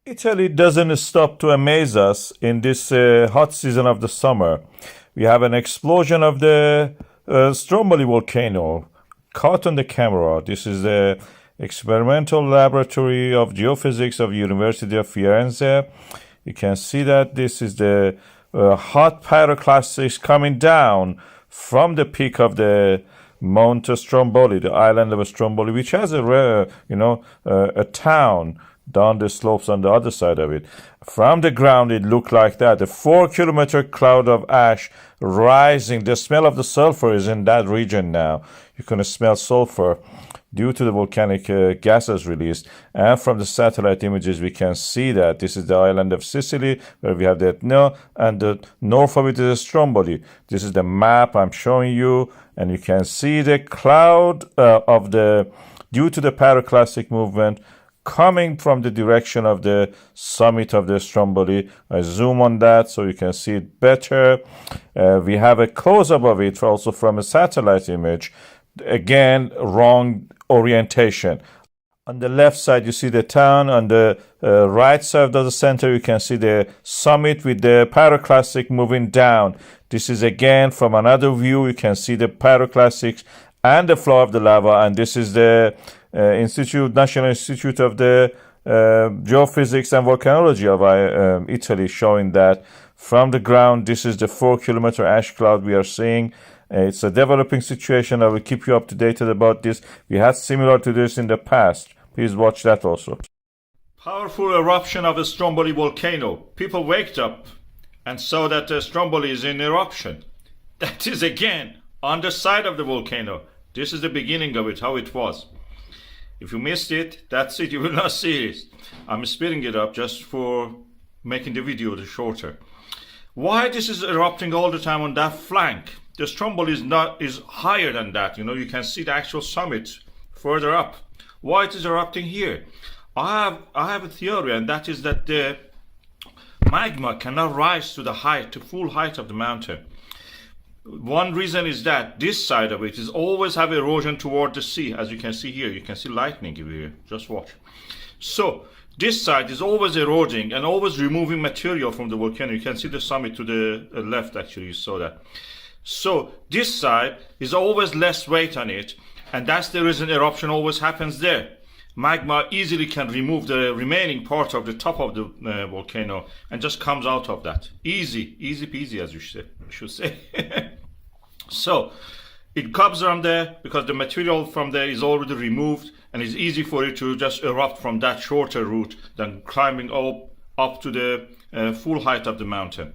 Italy doesn't stop to amaze us in this hot season of the summer. We have an explosion of the Stromboli volcano caught on the camera. This is the experimental laboratory of geophysics of University of Firenze. You can see that this is the hot pyroclastics coming down from the peak of the Mount Stromboli, the island of Stromboli, which has a town down the slopes on the other side of it. From the ground, it looked like that. A 4 kilometer cloud of ash rising. The smell of the sulfur is in that region now. You can smell sulfur due to the volcanic gases released. And from the satellite images, we can see that this is the island of Sicily, where we have the Etna, and the north of it is Stromboli. This is the map I'm showing you, and you can see the cloud due to the pyroclastic movement coming from the direction of the summit of the Stromboli. I zoom on that so you can see it better. We have a close-up of it also from a satellite image. Again, wrong orientation. On the left side, you see the town. On the right side of the center, you can see the summit with the pyroclastic moving down. This is again from another view. You can see the pyroclastics and the flow of the lava. And this is the National Institute of the Geophysics and Volcanology of Italy, showing that from the ground, this is the 4 kilometer ash cloud we are seeing. It's a developing situation. I will keep you up to date about this. We had similar to this in the past. Please watch that also. Powerful eruption of a Stromboli volcano. People waked up and saw that Stromboli is in eruption. That is again on the side of the volcano. This is the beginning of it, how it was. If you missed it, that's it. You will not see it. I'm speeding it up just for making the video shorter. Why this is erupting all the time on that flank? The Stromboli is higher than that. You can see the actual summit further up. Why it is erupting here? I have a theory, and that is that the magma cannot rise to the full height of the mountain. One reason is that this side of it is always have erosion toward the sea. As you can see here, you can see lightning here. Just watch. So this side is always eroding and always removing material from the volcano. You can see the summit to the left, actually, you saw that. So this side is always less weight on it, and that's the reason eruption always happens there. Magma easily can remove the remaining part of the top of the volcano and just comes out of that. Easy peasy, as you should say. So it comes from there because the material from there is already removed, and it's easy for it to just erupt from that shorter route than climbing up to the full height of the mountain.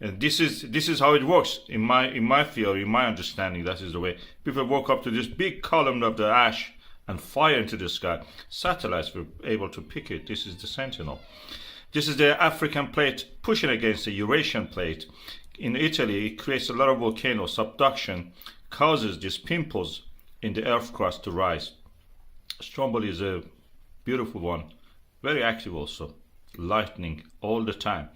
And this is how it works in my theory, in my understanding. That is the way people walk up to this big column of the ash and fire into the sky. Satellites were able to pick it. This is the Sentinel. This is the African plate pushing against the Eurasian plate. In Italy, it creates a lot of volcano subduction, causes these pimples in the earth crust to rise. Stromboli is a beautiful one, very active also, lightning all the time.